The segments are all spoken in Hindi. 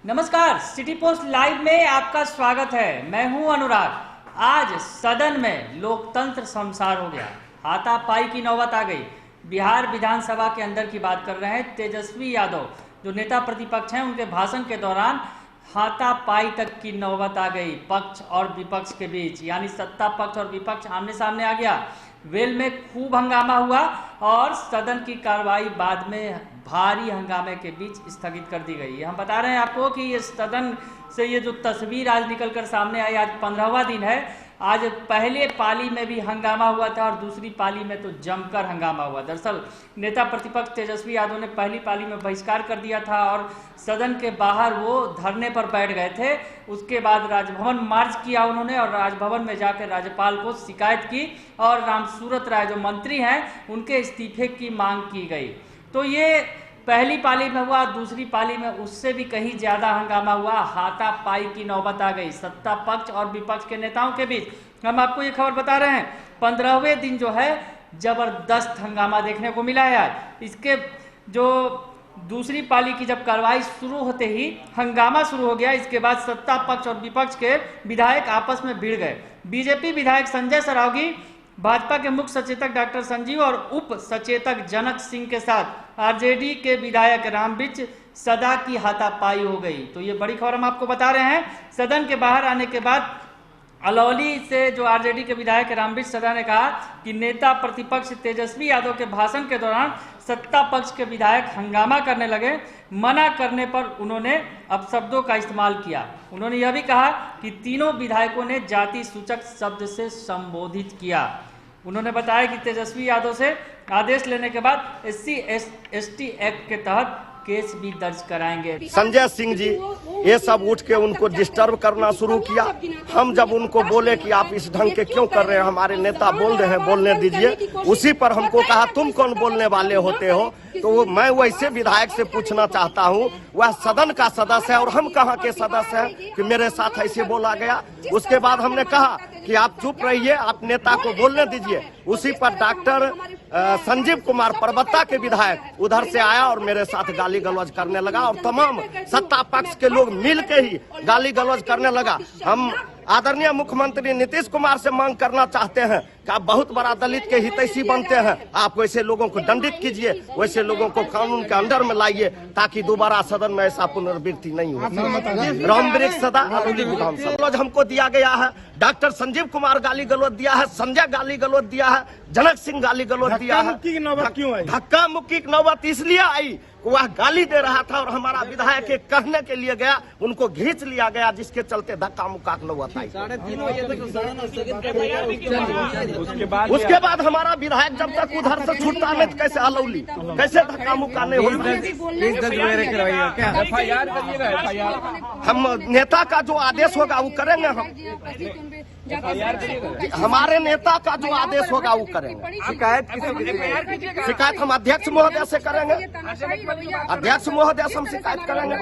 नमस्कार, सिटी पोस्ट लाइव में आपका स्वागत है। मैं हूं अनुराग। आज सदन में लोकतंत्र शमशार हो गया, हाथापाई की नौबत आ गई। बिहार विधानसभा के अंदर की बात कर रहे हैं। तेजस्वी यादव जो नेता प्रतिपक्ष हैं, उनके भाषण के दौरान हाथापाई तक की नौबत आ गई पक्ष और विपक्ष के बीच, यानी सत्ता पक्ष और विपक्ष आमने सामने आ गया। वेल में खूब हंगामा हुआ और सदन की कार्रवाई बाद में भारी हंगामे के बीच स्थगित कर दी गई। हम बता रहे हैं आपको कि ये सदन से ये जो तस्वीर आज निकलकर सामने आई, आज 15वां दिन है। आज पहले पाली में भी हंगामा हुआ था और दूसरी पाली में तो जमकर हंगामा हुआ। दरअसल नेता प्रतिपक्ष तेजस्वी यादव ने पहली पाली में बहिष्कार कर दिया था और सदन के बाहर वो धरने पर बैठ गए थे। उसके बाद राजभवन मार्च किया उन्होंने और राजभवन में जाकर राज्यपाल को शिकायत की और रामसूरत राय जो मंत्री हैं उनके इस्तीफे की मांग की गई। तो ये पहली पाली में हुआ। दूसरी पाली में उससे भी कहीं ज्यादा हंगामा हुआ, हाथापाई की नौबत आ गई सत्ता पक्ष और विपक्ष के नेताओं के बीच। हम आपको ये खबर बता रहे हैं, 15वें दिन जो है जबरदस्त हंगामा देखने को मिला है। आज इसके जो दूसरी पाली की जब कार्रवाई शुरू होते ही हंगामा शुरू हो गया। इसके बाद सत्ता पक्ष और विपक्ष के विधायक आपस में भिड़ गए। बीजेपी विधायक संजय सरावगी, भाजपा के मुख्य सचेतक डॉक्टर संजीव और उप सचेतक जनक सिंह के साथ आरजेडी के विधायक रामबिच सदा की हाथापाई हो गई। तो ये बड़ी खबर हम आपको बता रहे हैं। सदन के बाहर आने के बाद अलौली से जो आरजेडी के विधायक रामबिच सदा ने कहा कि नेता प्रतिपक्ष तेजस्वी यादव के भाषण के दौरान सत्ता पक्ष के विधायक हंगामा करने लगे। मना करने पर उन्होंने अपशब्दों का इस्तेमाल किया। उन्होंने यह भी कहा कि तीनों विधायकों ने जाति सूचक शब्द से संबोधित किया। उन्होंने बताया कि तेजस्वी यादव से आदेश लेने के बाद SC/ST एक्ट के तहत केस भी दर्ज कराएंगे। संजय सिंह जी ये सब उठ के उनको डिस्टर्ब करना शुरू किया। हम जब उनको बोले कि आप इस ढंग के क्यों कर रहे हैं, हमारे नेता बोल रहे हैं, बोलने दीजिए। उसी पर हमको कहा तुम कौन बोलने वाले होते हो। तो मैं वैसे विधायक से पूछना चाहता हूँ, वह सदन का सदस्य है और हम कहाँ के सदस्य हैं कि मेरे साथ ऐसे बोला गया। उसके बाद हमने कहा कि आप चुप रहिए, आप नेता को बोलने दीजिए। उसी पर डॉक्टर संजीव कुमार परबत्ता के विधायक उधर से आया और मेरे साथ गाली गलौज करने लगा और तमाम सत्ता पक्ष के लोग मिल के ही गाली गलौज करने लगा। हम आदरणीय मुख्यमंत्री नीतीश कुमार से मांग करना चाहते हैं कि आप बहुत बड़ा दलित के हितैषी बनते हैं, आप वैसे लोगों को दंडित कीजिए, वैसे लोगों को कानून के अंडर में लाइए ताकि दोबारा सदन में ऐसा पुनरावृत्ति नहीं हो। रामवृक्ष सदा अलौली विधानसभा हमको दिया गया है। डॉक्टर संजीव कुमार गाली गलौज दिया है, संजय गाली गलौज दिया है, जनक सिंह गाली गलौज दिया है। धक्का मुक्की की नौबत इसलिए आई, वह गाली दे रहा था और हमारा विधायक के कहने के लिए गया, उनको खींच लिया गया, जिसके चलते धक्का मुक्का की नौबत आई। उसके बाद हमारा विधायक जब तक उधर से छूटता नहीं तो कैसे अलौली, कैसे धक्का मुक्का नहीं होता। हम नेता का जो आदेश होगा वो करेंगे। हमारे नेता का जो आदेश होगा वो करेंगे। शिकायत हम अध्यक्ष महोदय से करेंगे। अध्यक्ष महोदय से हम शिकायत करेंगे।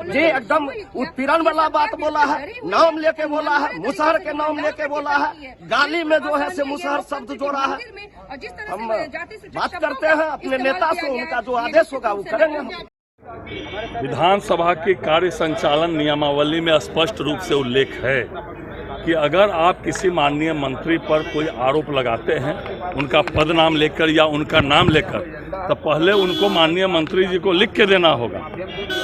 जी एकदम उत्पीड़न वाला बात बोला है, नाम लेके बोला है, मुसहर के नाम लेके बोला है, गाली में जो है से मुसहर शब्द जोड़ा है। हम बात करते हैं अपने नेता से, उनका जो आदेश होगा वो करेंगे। विधानसभा के कार्य संचालन नियमावली में स्पष्ट रूप से उल्लेख है कि अगर आप किसी माननीय मंत्री पर कोई आरोप लगाते हैं, उनका पद नाम लेकर या उनका नाम लेकर, तो पहले उनको माननीय मंत्री जी को लिख के देना होगा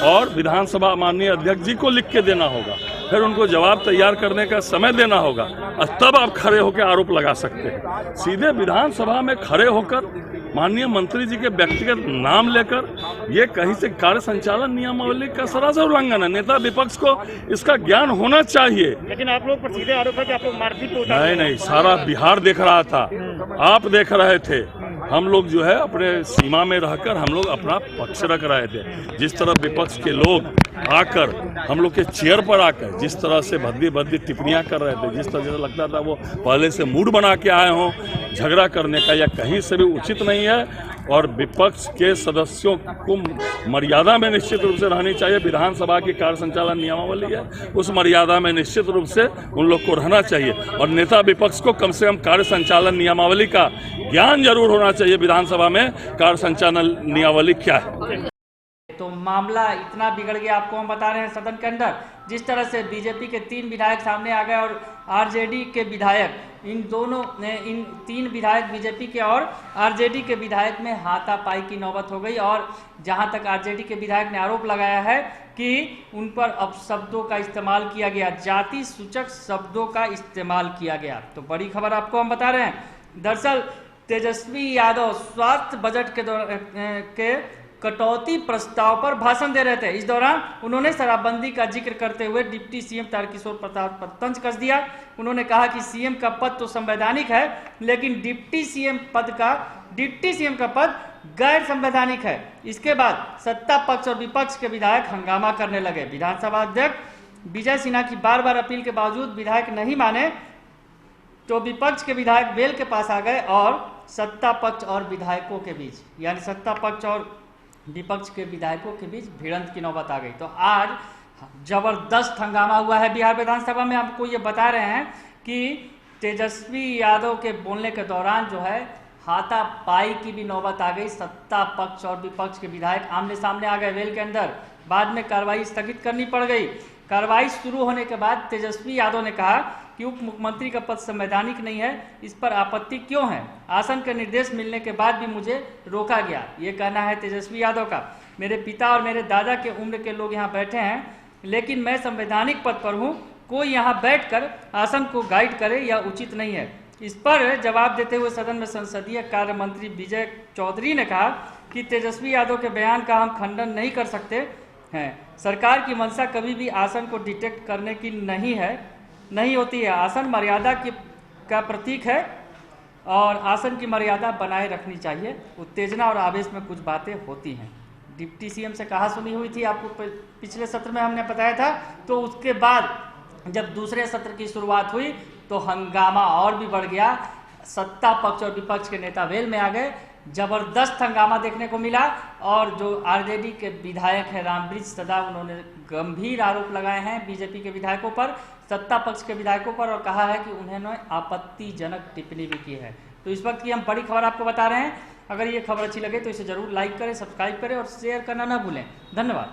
और विधानसभा माननीय अध्यक्ष जी को लिख के देना होगा। फिर उनको जवाब तैयार करने का समय देना होगा और तब आप खड़े होकर आरोप लगा सकते हैं। सीधे विधानसभा में खड़े होकर माननीय मंत्री जी के व्यक्तिगत नाम लेकर ये कहीं से कार्य संचालन नियमावली का सरासर उल्लंघन है। नेता विपक्ष को इसका ज्ञान होना चाहिए। लेकिन आप लोग पर सीधे आरोप है कि आप लोग मारपीट को नहीं, सारा बिहार देख रहा था, आप देख रहे थे। हम लोग जो है अपने सीमा में रहकर हम लोग अपना पक्ष रख रहे थे। जिस तरह विपक्ष के लोग आकर हम लोग के चेयर पर आकर जिस तरह से भद्दी भद्दी टिप्पणियां कर रहे थे, जिस तरह जैसा लगता था वो पहले से मूड बना के आए हों झगड़ा करने का, या कहीं से भी उचित नहीं है। और विपक्ष के सदस्यों को मर्यादा में निश्चित रूप से रहनी चाहिए। विधानसभा की कार्य संचालन नियमावली है, उस मर्यादा में निश्चित रूप से उन लोग को रहना चाहिए। और नेता विपक्ष को कम से कम कार्य संचालन नियमावली का ज्ञान जरूर होना चाहिए। विधानसभा में कार्य संचालन नियमावली क्या है। तो मामला इतना बिगड़ गया, आपको हम बता रहे हैं सदन के अंदर जिस तरह से बीजेपी के 3 विधायक सामने आ गए और आरजेडी के विधायक, इन 3 विधायक बीजेपी के और आरजेडी के विधायक में हाथापाई की नौबत हो गई। और जहां तक आरजेडी के विधायक ने आरोप लगाया है कि उन पर अपशब्दों का इस्तेमाल किया गया, जाति सूचक शब्दों का इस्तेमाल किया गया। तो बड़ी खबर आपको हम बता रहे हैं, दरअसल तेजस्वी यादव स्वास्थ्य बजट के कटौती प्रस्ताव पर भाषण दे रहे थे। इस दौरान उन्होंने शराबबंदी का जिक्र करते हुए डिप्टी सीएम तारकिशोर प्रसाद पर तंज कस दिया। उन्होंने कहा कि सीएम का पद तो संवैधानिक है, लेकिन डिप्टी सीएम का पद गैर संवैधानिक है। इसके बाद सत्ता पक्ष और विपक्ष के विधायक हंगामा करने लगे। विधानसभा अध्यक्ष विजय सिन्हा की बार-बार अपील के बावजूद विधायक नहीं माने तो विपक्ष के विधायक बेल के पास आ गए और सत्ता पक्ष और विधायकों के बीच, यानी सत्ता पक्ष और विपक्ष के विधायकों के बीच भिड़ंत की नौबत आ गई। तो आज जबरदस्त हंगामा हुआ है बिहार विधानसभा में। आपको ये बता रहे हैं कि तेजस्वी यादव के बोलने के दौरान जो है हाथापाई की भी नौबत आ गई। सत्ता पक्ष और विपक्ष के विधायक आमने सामने आ गए वेल के अंदर। बाद में कार्रवाई स्थगित करनी पड़ गई। कार्रवाई शुरू होने के बाद तेजस्वी यादव ने कहा कि उप मुख्यमंत्री का पद संवैधानिक नहीं है, इस पर आपत्ति क्यों है? आसन के निर्देश मिलने के बाद भी मुझे रोका गया, ये कहना है तेजस्वी यादव का। मेरे पिता और मेरे दादा के उम्र के लोग यहाँ बैठे हैं, लेकिन मैं संवैधानिक पद पर हूँ, कोई यहाँ बैठकर आसन को गाइड करे या उचित नहीं है। इस पर जवाब देते हुए सदन में संसदीय कार्य मंत्री विजय चौधरी ने कहा कि तेजस्वी यादव के बयान का हम खंडन नहीं कर सकते हैं। सरकार की मंशा कभी भी आसन को डिटेक्ट करने की नहीं होती है। आसन मर्यादा का प्रतीक है और आसन की मर्यादा बनाए रखनी चाहिए। उत्तेजना और आवेश में कुछ बातें होती हैं। डिप्टी सीएम से कहा सुनी हुई थी, आपको पिछले सत्र में हमने बताया था। तो उसके बाद जब दूसरे सत्र की शुरुआत हुई तो हंगामा और भी बढ़ गया। सत्ता पक्ष और विपक्ष के नेता वेल में आ गए। जबरदस्त हंगामा देखने को मिला और जो आरजेडी के विधायक हैं रामब्रिज सदा, उन्होंने गंभीर आरोप लगाए हैं बीजेपी के विधायकों पर, सत्ता पक्ष के विधायकों पर, और कहा है कि उन्होंने आपत्तिजनक टिप्पणी भी की है। तो इस वक्त की हम बड़ी खबर आपको बता रहे हैं। अगर ये खबर अच्छी लगे तो इसे जरूर लाइक करें, सब्सक्राइब करें और शेयर करना ना भूलें। धन्यवाद।